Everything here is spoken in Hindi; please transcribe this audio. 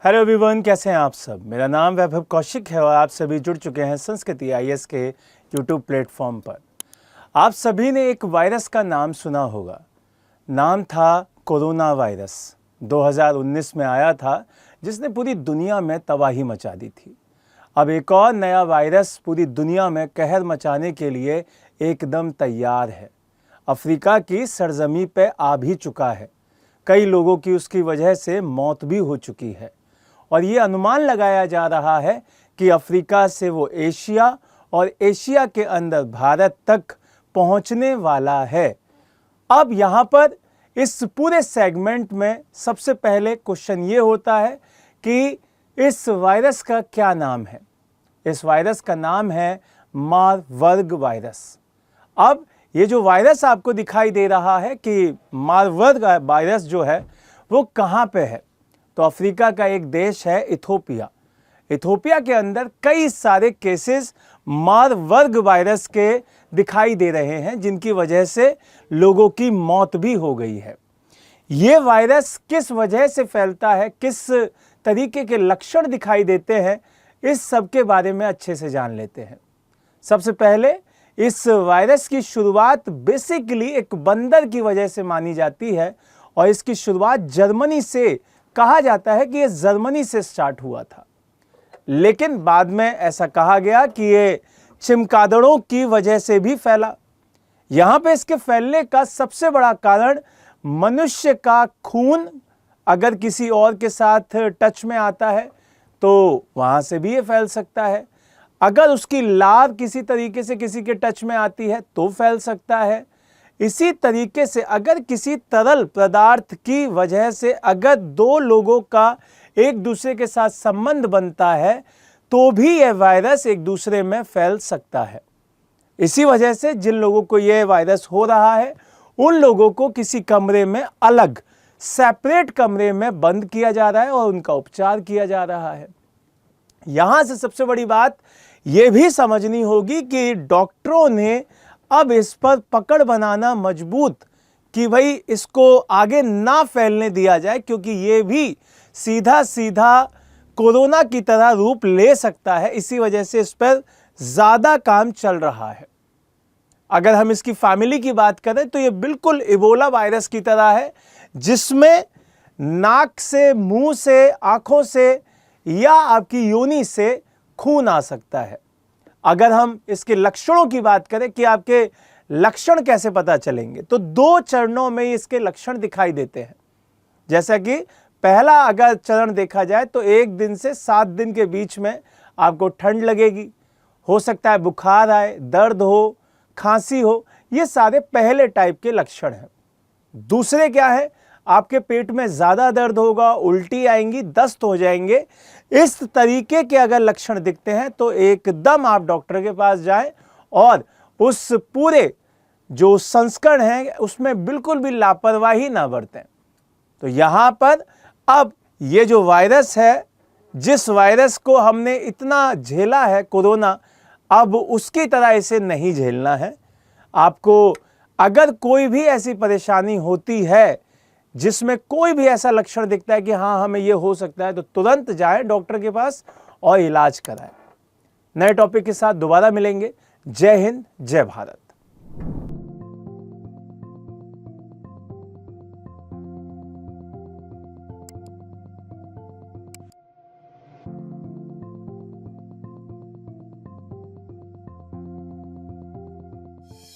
हेलो एवरीवन, कैसे हैं आप सब। मेरा नाम वैभव कौशिक है और आप सभी जुड़ चुके हैं संस्कृति आईएएस के यूट्यूब प्लेटफॉर्म पर। आप सभी ने एक वायरस का नाम सुना होगा। नाम था कोरोना वायरस। 2019 में आया था, जिसने पूरी दुनिया में तबाही मचा दी थी। अब एक और नया वायरस पूरी दुनिया में कहर मचाने के लिए एकदम तैयार है। अफ्रीका की सरजमी पे आ भी चुका है। कई लोगों की उसकी वजह से मौत भी हो चुकी है और ये अनुमान लगाया जा रहा है कि अफ्रीका से वो एशिया और एशिया के अंदर भारत तक पहुंचने वाला है। अब यहाँ पर इस पूरे सेगमेंट में सबसे पहले क्वेश्चन ये होता है कि इस वायरस का क्या नाम है। इस वायरस का नाम है मारबर्ग वायरस। अब ये जो वायरस आपको दिखाई दे रहा है कि मारबर्ग वायरस जो है वो कहाँ पे है, तो अफ्रीका का एक देश है इथोपिया। इथोपिया के अंदर कई सारे केसेस मारबर्ग वायरस के दिखाई दे रहे हैं, जिनकी वजह से लोगों की मौत भी हो गई है। ये वायरस किस वजह से फैलता है, किस तरीके के लक्षण दिखाई देते हैं, इस सब के बारे में अच्छे से जान लेते हैं। सबसे पहले इस वायरस की शुरुआत बेसिकली एक बंदर की वजह से मानी जाती है और इसकी शुरुआत जर्मनी से कहा जाता है कि यह जर्मनी से स्टार्ट हुआ था, लेकिन बाद में ऐसा कहा गया कि ये चमगादड़ों की वजह से भी फैला। यहां पे इसके फैलने का सबसे बड़ा कारण मनुष्य का खून अगर किसी और के साथ टच में आता है तो वहां से भी ये फैल सकता है। अगर उसकी लार किसी तरीके से किसी के टच में आती है तो फैल सकता है। इसी तरीके से अगर किसी तरल पदार्थ की वजह से अगर दो लोगों का एक दूसरे के साथ संबंध बनता है तो भी यह वायरस एक दूसरे में फैल सकता है। इसी वजह से जिन लोगों को यह वायरस हो रहा है उन लोगों को किसी कमरे में अलग सेपरेट कमरे में बंद किया जा रहा है और उनका उपचार किया जा रहा है। यहां से सबसे बड़ी बात यह भी समझनी होगी कि डॉक्टरों ने अब इस पर पकड़ बनाना मजबूत कि भाई इसको आगे ना फैलने दिया जाए, क्योंकि ये भी सीधा सीधा कोरोना की तरह रूप ले सकता है। इसी वजह से इस पर ज्यादा काम चल रहा है। अगर हम इसकी फैमिली की बात करें तो ये बिल्कुल इबोला वायरस की तरह है, जिसमें नाक से, मुंह से, आंखों से या आपकी योनि से खून आ सकता है। अगर हम इसके लक्षणों की बात करें कि आपके लक्षण कैसे पता चलेंगे, तो दो चरणों में इसके लक्षण दिखाई देते हैं। जैसा कि पहला अगर चरण देखा जाए तो 1 दिन से 7 दिन के बीच में आपको ठंड लगेगी, हो सकता है बुखार आए, दर्द हो, खांसी हो। ये सारे पहले टाइप के लक्षण हैं। दूसरे क्या है, आपके पेट में ज्यादा दर्द होगा, उल्टी आएंगी, दस्त हो जाएंगे। इस तरीके के अगर लक्षण दिखते हैं तो एकदम आप डॉक्टर के पास जाएं और उस पूरे जो संस्करण है उसमें बिल्कुल भी लापरवाही ना बरतें। तो यहां पर अब ये जो वायरस है, जिस वायरस को हमने इतना झेला है कोरोना, अब उसकी तरह इसे नहीं झेलना है। आपको अगर कोई भी ऐसी परेशानी होती है जिसमें कोई भी ऐसा लक्षण दिखता है कि हाँ हमें ये हो सकता है, तो तुरंत जाएं डॉक्टर के पास और इलाज कराएं। नए टॉपिक के साथ दोबारा मिलेंगे। जय हिंद, जय भारत।